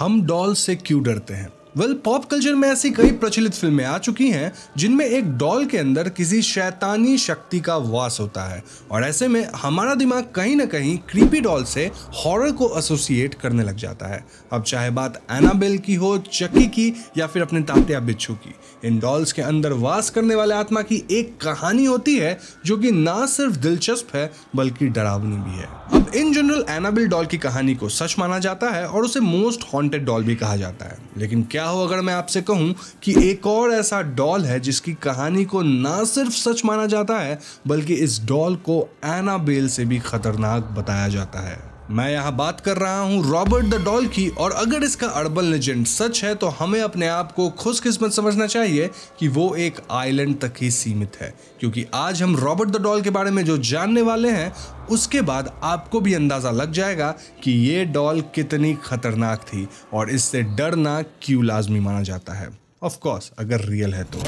हम डॉल से क्यों डरते हैं? पॉप कल्चर में ऐसी कई प्रचलित फिल्में आ चुकी हैं जिनमें एक डॉल के अंदर किसी शैतानी शक्ति का वास होता है और ऐसे में हमारा दिमाग कहीं ना कहीं क्रीपी डॉल से हॉरर को एसोसिएट करने लग जाता है। अब चाहे बात एनाबेल की हो, चकी की या फिर अपने तात्या बिच्छू की, इन डॉल्स के अंदर वास करने वाले आत्मा की एक कहानी होती है जो कि ना सिर्फ दिलचस्प है बल्कि डरावनी भी है। अब इन जनरल एनाबेल डॉल की कहानी को सच माना जाता है और उसे मोस्ट हॉन्टेड डॉल भी कहा जाता है, लेकिन क्या हो अगर मैं आपसे कहूं कि एक और ऐसा डॉल है जिसकी कहानी को ना सिर्फ सच माना जाता है बल्कि इस डॉल को एनाबेल से भी खतरनाक बताया जाता है। मैं यहाँ बात कर रहा हूँ रॉबर्ट द डॉल की, और अगर इसका अर्बन लेजेंड सच है तो हमें अपने आप को खुशकिस्मत समझना चाहिए कि वो एक आइलैंड तक ही सीमित है, क्योंकि आज हम रॉबर्ट द डॉल के बारे में जो जानने वाले हैं उसके बाद आपको भी अंदाजा लग जाएगा कि ये डॉल कितनी खतरनाक थी और इससे डरना क्यों लाजमी माना जाता है। ऑफ कोर्स अगर रियल है तो।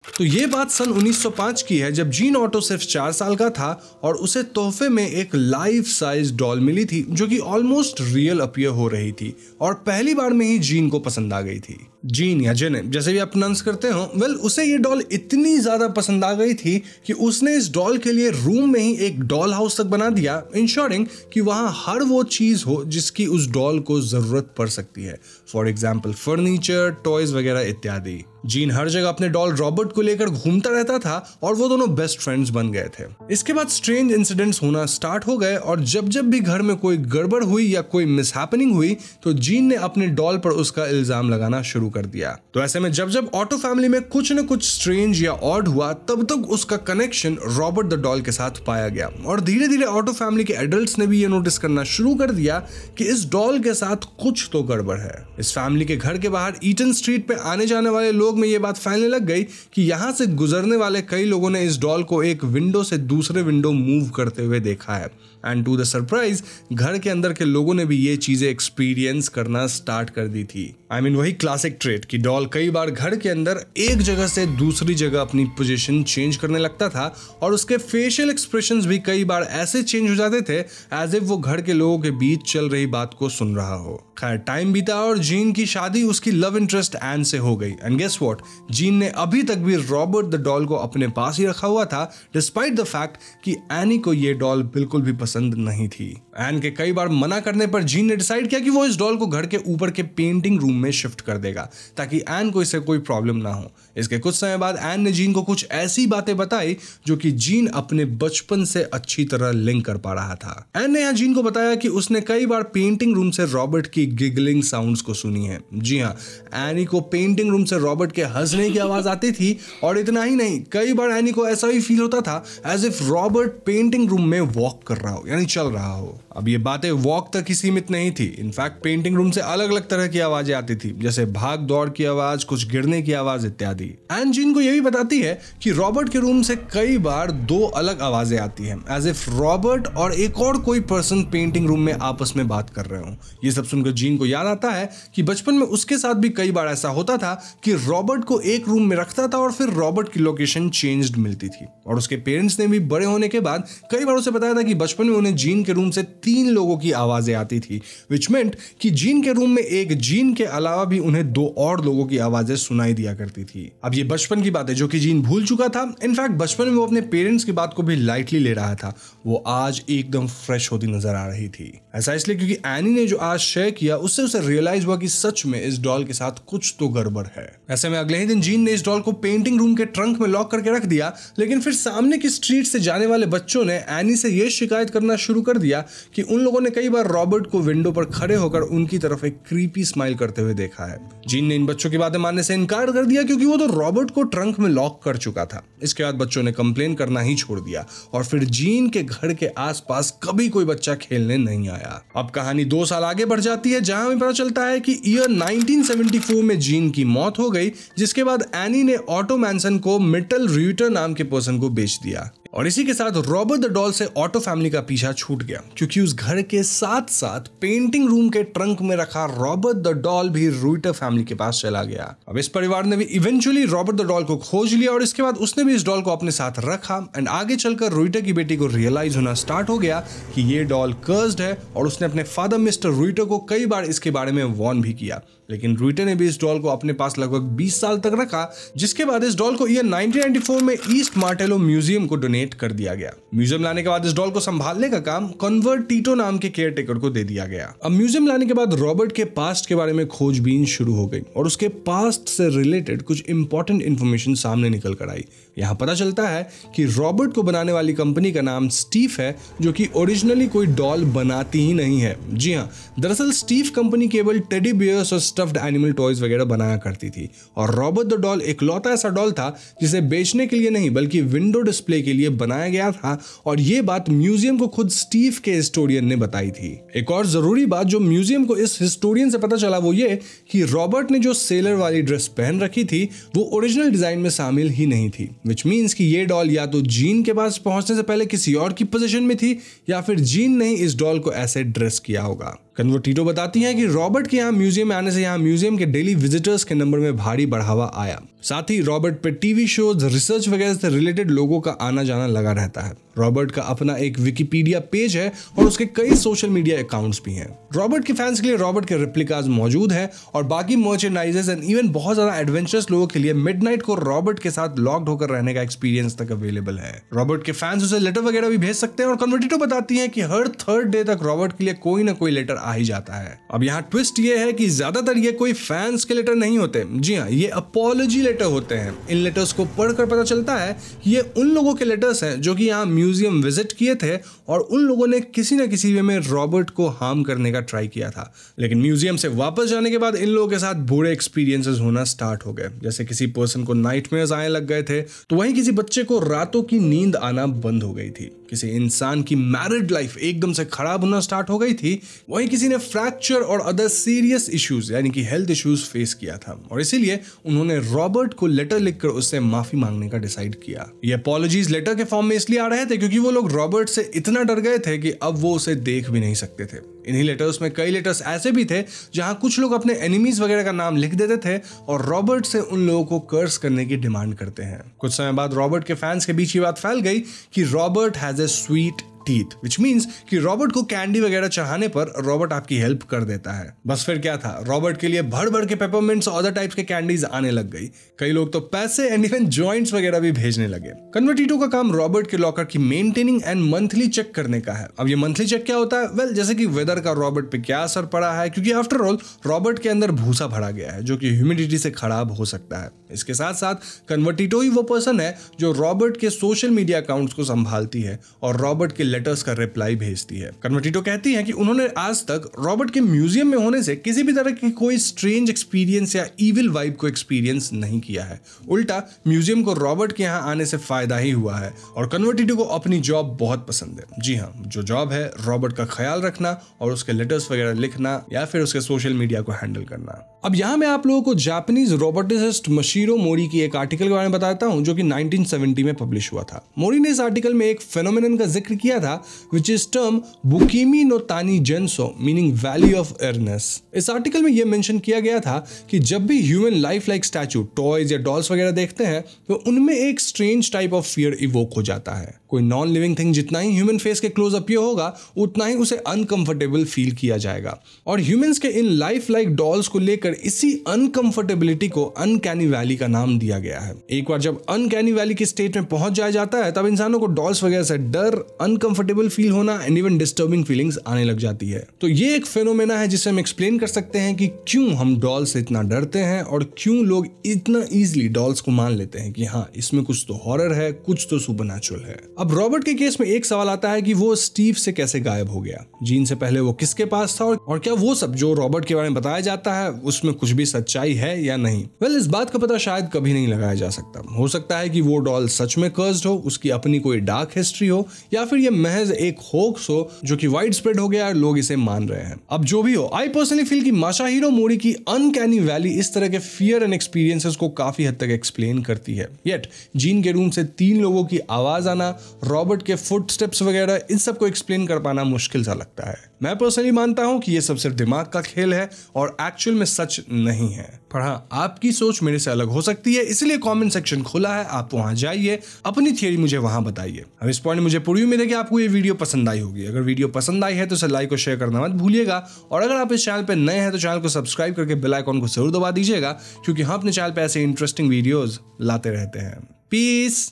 तो ये बात सन 1905 की है जब जीन ऑटो सिर्फ 4 साल का था और उसे तोहफे में एक लाइफ साइज डॉल मिली थी जो कि ऑलमोस्ट रियल अपीयर हो रही थी और पहली बार में ही जीन को पसंद आ गई थी। जीन या जेने जैसे भी आप प्रोनाउंस करते हो, उसे ये डॉल इतनी ज्यादा पसंद आ गई थी कि उसने इस डॉल के लिए रूम में ही एक डॉल हाउस तक बना दिया, इंश्योरिंग कि वहां हर वो चीज हो जिसकी उस डॉल को जरूरत पड़ सकती है, फॉर एग्जाम्पल फर्नीचर, टॉयज वगैरह इत्यादि। जीन हर जगह अपने डॉल रॉबर्ट को लेकर घूमता रहता था और वो दोनों बेस्ट फ्रेंड्स बन गए थे। इसके बाद स्ट्रेंज इंसिडेंट्स होना स्टार्ट हो गए और जब जब भी घर में कोई गड़बड़ हुई या कोई मिसहैपनिंग हुई तो जीन ने अपने डॉल पर उसका इल्जाम लगाना शुरू कर दिया। तो ऐसे में जब जब ऑटो फैमिली में कुछ न कुछ स्ट्रेंज या ऑड हुआ तब तक उसका कनेक्शन रॉबर्ट द डॉल के साथ पाया गया और धीरे धीरे ऑटो फैमिली के एडल्ट्स ने भी ये नोटिस करना शुरू कर दिया कि इस डॉल के साथ कुछ तो गड़बड़ है। इस फैमिली के घर के बाहर ईटन स्ट्रीट पे आने जाने वाले लोग में ये बात फैलने लग गई कि यहां से गुजरने वाले कई लोगों ने इस डॉल को एक विंडो से दूसरे विंडो मूव करते हुए देखा है। एंड टू द सरप्राइज घर के अंदर के लोगों ने भी ये चीजें एक्सपीरियंस करना स्टार्ट कर दी थी। वही क्लासिक ट्रेट कि डॉल कई बार घर के अंदर एक जगह से दूसरी जगह अपनी पोजीशन चेंज करने लगता था और उसके फेशियल एक्सप्रेशंस भी कई बार ऐसे चेंज हो जाते थे एज इफ वो घर के लोगों के बीच चल रही बात को सुन रहा हो। खैर टाइम बीता और जीन की शादी उसकी लव इंटरेस्ट एन से हो गई एंड गेस व्हाट, जीन ने अभी तक भी रॉबर्ट द डॉल को अपने पास ही रखा हुआ था डिस्पाइट द फैक्ट कि एनी को ये डॉल बिल्कुल भी पसंद नहीं थी। एन के कई बार मना करने पर जीन ने डिसाइड किया कि वो इस डॉल को घर के ऊपर के पेंटिंग रूम में शिफ्ट कर देगा ताकि एन को इससे कोई प्रॉब्लम ना हो। इसके कुछ समय बाद एन ने जीन को कुछ ऐसी बातें बताई जो कि जीन अपने बचपन से अच्छी तरह लिंक कर पा रहा था। एन ने यहाँ जीन को बताया कि उसने कई बार पेंटिंग रूम से रॉबर्ट की गिगलिंग साउंड्स को सुनी है। जी हाँ, एनी को पेंटिंग रूम से रॉबर्ट के हंसने की आवाज आती थी और इतना ही नहीं, कई बार एनी को ऐसा ही फील होता था as if Robert painting room में वॉक कर रहा हो, यानी चल रहा हो। अब ये बातें वॉक तक ही सीमित नहीं थी, इनफैक्ट पेंटिंग रूम से अलग अलग तरह की आवाजें आती थी, जैसे भाग दौड़ की आवाज, कुछ गिरने की आवाज इत्यादि। एन जीन को यह भी बताती है कि रॉबर्ट के रूम से कई बार 2 अलग आवाजें आती हैं, एज इफ रॉबर्ट और एक और कोई पर्सन पेंटिंग रूम में आपस में बात कर रहे हो। ये सब सुनकर जीन को याद आता है कि बचपन में उसके साथ भी कई बार ऐसा होता था कि रॉबर्ट को एक रूम में रखता था और फिर रॉबर्ट की लोकेशन चेंज्ड मिलती थी। और उसके पेरेंट्स ने भी बड़े होने के बाद कई बार उसे बताया था कि बचपन में उन्हें जीन के रूम से 3 लोगों की आवाजें आती थी, विच मेंट कि जीन के रूम में एक जीन के अलावा भी उन्हें 2 और लोगों की आवाजें सुनाई दिया करती थी। अब ये बचपन की बात है जो कि जीन भूल चुका था। इनफैक्ट बचपन में वो अपने पेरेंट्स की बात को भी लाइटली ले रहा था, वो आज एकदम फ्रेश होती नजर आ रही थी। ऐसा इसलिए क्योंकि एनी ने जो आज शेयर किया उससे उसे रियलाइज हुआ कि सच में इस डॉल के साथ कुछ तो गड़बड़ है। ऐसे में अगले ही दिन जीन ने इस डॉल को पेंटिंग रूम के ट्रंक में लॉक करके रख दिया, लेकिन फिर सामने की स्ट्रीट से जाने वाले बच्चों ने एनी से यह शिकायत करना शुरू कर दिया कि उन लोगों ने कई बार रॉबर्ट को विंडो पर खड़े होकर उनकी तरफ एक क्रीपी स्माइल करते हुए देखा है। जीन ने इन बच्चों की बातें मानने से इनकार कर दिया क्योंकि वो तो रॉबर्ट को ट्रंक में लॉक कर चुका था। इसके बाद बच्चों ने कंप्लेन करना ही छोड़ दिया और फिर जीन के घर के आसपास कभी कोई बच्चा खेलने नहीं आया। अब कहानी 2 साल आगे बढ़ जाती है जहां हमें पता चलता है कि ईयर 1974 में जीन की मौत हो गई, जिसके बाद एनी ने ऑटो मैनसन को मिटल र्यूटर नाम के पर्सन को बेच दिया। और इसी के साथ रॉबर्ट द डॉल से ऑटो फैमिली का पीछा छूट गया, क्योंकि उस घर के साथ साथ पेंटिंग रूम के ट्रंक में रखा रॉबर्ट द डॉल भी रुइटर फैमिली के पास चला गया। अब इस परिवार ने भी इवेंचुअली रॉबर्ट द डॉल को खोज लिया और इसके बाद उसने भी इस डॉल को अपने साथ रखा एंड आगे चलकर रुइटर की बेटी को रियलाइज होना स्टार्ट हो गया कि ये डॉल कर्स्ड है और उसने अपने फादर मिस्टर रुइटर को कई बार इसके बारे में वार्न भी किया, लेकिन रुइटर ने भी इस डॉल को अपने पास लगभग 20 साल तक रखा, जिसके बाद इस डॉल को ईयर 1994 में ईस्ट मार्टेलो म्यूजियम को डोनेट कर दिया गया। म्यूजियम लाने के बाद इस डॉल को संभालने का काम कन्वर्टिटो नाम के केयरटेकर को दे दिया गया। अब म्यूजियम लाने के बाद रॉबर्ट के पास्ट के बारे में खोजबीन शुरू हो गई और उसके पास्ट से रिलेटेड कुछ इंपॉर्टेंट इंफॉर्मेशन सामने निकल कर आई। यहाँ पता चलता है कि रॉबर्ट को बनाने वाली कंपनी का नाम स्टीव है, जो कि ओरिजिनली कोई डॉल बनाती ही नहीं है। जी हाँ, दरअसल स्टीव कंपनी केवल टेडी बियर्स और स्टफ्ड एनिमल टॉयज वगैरह बनाया करती थी और रॉबर्ट द डॉल इकलौता ऐसा डॉल था जिसे बेचने के लिए नहीं बल्कि विंडो डिस्प्ले के लिए बनाया गया था, और ये बात म्यूजियम को खुद स्टीव के हिस्टोरियन ने बताई थी। एक और जरूरी बात जो म्यूजियम को इस हिस्टोरियन से पता चला वो ये कि रॉबर्ट ने जो सेलर वाली ड्रेस पहन रखी थी वो ओरिजिनल डिजाइन में शामिल ही नहीं थी, विच मीन्स कि ये डॉल या तो जीन के पास पहुंचने से पहले किसी और की पोजीशन में थी या फिर जीन ने ही इस डॉल को ऐसे ड्रेस किया होगा। कन्वर्टिटो बताती हैं कि रॉबर्ट के यहाँ म्यूजियम में आने से यहाँ म्यूजियम के डेली विजिटर्स के नंबर में भारी बढ़ावा आया। साथ ही रॉबर्ट पे टीवी शोज, रिसर्च वगैरह से रिलेटेड लोगों का आना जाना लगा रहता है। रॉबर्ट का अपना एक विकिपीडिया पेज है और उसके कई सोशल मीडिया अकाउंट्स भी हैं। रॉबर्ट के फैंस के लिए रॉबर्ट के रेप्लिकाज मौजूद है और बाकी मर्चेंडाइजेस एंड इवन बहुत ज्यादा एडवेंचरस लोगों के लिए मिडनाइट को रॉबर्ट के साथ लॉक्ड होकर रहने का एक्सपीरियंस तक अवेलेबल है। रॉबर्ट के फैंस उसे लेटर वगैरह भी भेज सकते हैं और कन्वर्टिटो बताती है कि हर थर्ड डे तक रॉबर्ट के लिए कोई ना कोई लेटर आ ही जाता है। अब यहाँ ट्विस्ट ये है कि ज्यादातर ये कोई फैंस के लेटर नहीं होते। जी हाँ, ये अपॉलॉजी लेटर होते हैं। इन लेटर्स को पढ़कर पता चलता है कि ये उन लोगों के लेटर्स हैं जो कि यहाँ म्यूजियम विजिट किए थे और उन लोगों ने किसी न किसी वे में रॉबर्ट को हार्म करने का ट्राई किया था, लेकिन म्यूजियम से वापस जाने के बाद इन लोगों के साथ बुरे एक्सपीरियंसेस होना स्टार्ट हो गए। जैसे किसी पर्सन को नाइटमेयर्स आने लग गए थे, तो वहीं किसी बच्चे को रातों की नींद आना बंद हो गई थी, किसी इंसान की मैरिड लाइफ एकदम से खराब होना स्टार्ट हो गई थी, वहीं किसी ने फ्रैक्चर और अदर सीरियस इश्यूज यानी कि हेल्थ इश्यूज फेस किया था और इसीलिए उन्होंने रॉबर्ट को लेटर लिखकर उससे माफी मांगने का डिसाइड किया। ये अपॉलॉजीज लेटर के फॉर्म में इसलिए आ रहे थे क्योंकि वो लोग रॉबर्ट से इतना डर गए थे कि अब वो उसे देख भी नहीं सकते थे। इन्हीं लेटर्स में कई लेटर्स ऐसे भी थे जहां कुछ लोग अपने एनिमीज वगैरह का नाम लिख देते थे और रॉबर्ट से उन लोगों को कर्स करने की डिमांड करते हैं। कुछ समय बाद रॉबर्ट के फैंस के बीच ये बात फैल गई कि Robert has a sweet teeth, which means कि रॉबर्ट को कैंडी वगैरह चाहने पर रॉबर्ट आपकी हेल्प कर देता है। बस फिर क्या था, रॉबर्ट के लिए भर भर के पेपरमिंट्स और अदर टाइप्स के कैंडीज आने लग गई। कई लोग तो पैसे एंड इवन जॉइंट्स वगैरह भी भेजने लगे। कन्वर्टिटो का काम रॉबर्ट के लॉकर की मेंटेनिंग एंड मंथली चेक करने का है। अब ये मंथली चेक क्या होता है? वेल, जैसे कि वेदर का रॉबर्ट पे क्या असर पड़ा है, क्योंकि आफ्टर ऑल रॉबर्ट के अंदर भूसा भरा गया है जो कि ह्यूमिडिटी से खराब हो सकता है। इसके साथ साथ कन्वर्टिटो ही वो पर्सन है जो रॉबर्ट के सोशल मीडिया अकाउंट्स को संभालती है और रॉबर्ट के लेटर्स का रिप्लाई भेजती है। कन्वर्टिटो कहती है कि उन्होंने आज तक रॉबर्ट के म्यूजियम में होने से किसी भी तरह की कोई स्ट्रेंज एक्सपीरियंस या इविल वाइब को एक्सपीरियंस नहीं किया है। उल्टा म्यूजियम को रॉबर्ट के यहाँ आने से फायदा ही हुआ है और कन्वर्टिटो को अपनी जॉब बहुत पसंद है। जी हाँ, जो जॉब है रॉबर्ट का ख्याल रखना और उसके लेटर्स वगैरह लिखना या फिर उसके सोशल मीडिया को हैंडल करना। अब यहाँ मैं आप लोगों को जापानीज रोबोटिसिस्ट मशीरो मोरी की एक आर्टिकल के बारे में बताता हूँ जो कि 1970 में पब्लिश हुआ था। मोरी ने इस आर्टिकल में एक फेनोमेनन का जिक्र किया था विच इज टर्म बुकिमी नो तानी जेंसो, मीनिंग वैली ऑफ इलनेस। इस आर्टिकल में यह मेंशन किया गया था कि जब भी human life like statue, toys या डॉल्स वगैरह देखते हैं तो उनमें एक strange type of fear evoke हो जाता है। कोई नॉन लिविंग थिंग जितना ही ह्यूमन फेस के क्लोज अपीयर होगा उतना ही उसे अनकंफर्टेबल फील किया जाएगा और ह्यूमंस के इन लाइफ लाइक डॉल्स को लेकर इसी अनकंफर्टेबिलिटी को अनकैनी वैली का नाम दिया गया है। एक बार जब अनकैनी वैली के स्टेट में पहुंच जाया जाता है तब इंसानों को डॉल्स वगैरह से डर, अनकंफर्टेबल फील होना एंड इवन डिस्टर्बिंग फीलिंग्स आने लग जाती है। तो ये एक फेनोमेना है जिसे हम एक्सप्लेन कर सकते हैं कि क्यों हम डॉल्स से इतना डरते हैं और क्यों लोग इतना इजीली डॉल्स को मान लेते हैं कि हाँ, इसमें कुछ तो हॉरर है, कुछ तो सुपरनैचुरल है। अब रॉबर्ट के केस में एक सवाल आता है कि वो स्टीव से कैसे गायब हो गया, जीन से पहले वो किसके पास था और क्या वो सब जो रॉबर्ट के बारे में बताया जाता है उसमें कुछ भी सच्चाई है या नहीं। वेल, इस बात का पता शायद कभी नहीं लगाया जा सकता। हो सकता है कि वो डॉल सच में कर्स्ड हो, उसकी अपनी कोई डार्क हिस्ट्री हो या फिर ये महज एक होक्स हो जो कि वाइड स्प्रेड हो गया और लोग इसे मान रहे हैं। अब जो भी हो, आई पर्सनली फील कि मासाहिरो मोरी की अनकैनी वैली इस तरह के फियर एंड एक्सपीरियंसेस को काफी हद तक एक्सप्लेन करती है। येट जीन के रूम से 3 लोगों की आवाज आना रॉबर्ट के फुटस्टेप्स वगैरह, इन सब को एक्सप्लेन कर पाना मुश्किल सा लगता है। मैं पर्सनली मानता हूं कि ये सब सिर्फ दिमाग का खेल है और एक्चुअल में सच नहीं है। पर हाँ, आपकी सोच मेरे से अलग हो सकती है, इसलिए कमेंट सेक्शन खुला है, आप वहां जाइए, अपनी थियरी मुझे वहां बताइए। अब इस पॉइंट मुझे पूरी उम्मीद है कि आपको ये वीडियो पसंद आई होगी। अगर वीडियो पसंद आई है तो इसे लाइक और शेयर करना मत भूलिएगा, और अगर आप इस चैनल पे नए हैं तो चैनल को सब्सक्राइब करके बेल आइकॉन को जरूर दबा दीजिएगा, क्योंकि हम अपने चैनल पे ऐसे इंटरेस्टिंग वीडियोस लाते रहते हैं। पीस।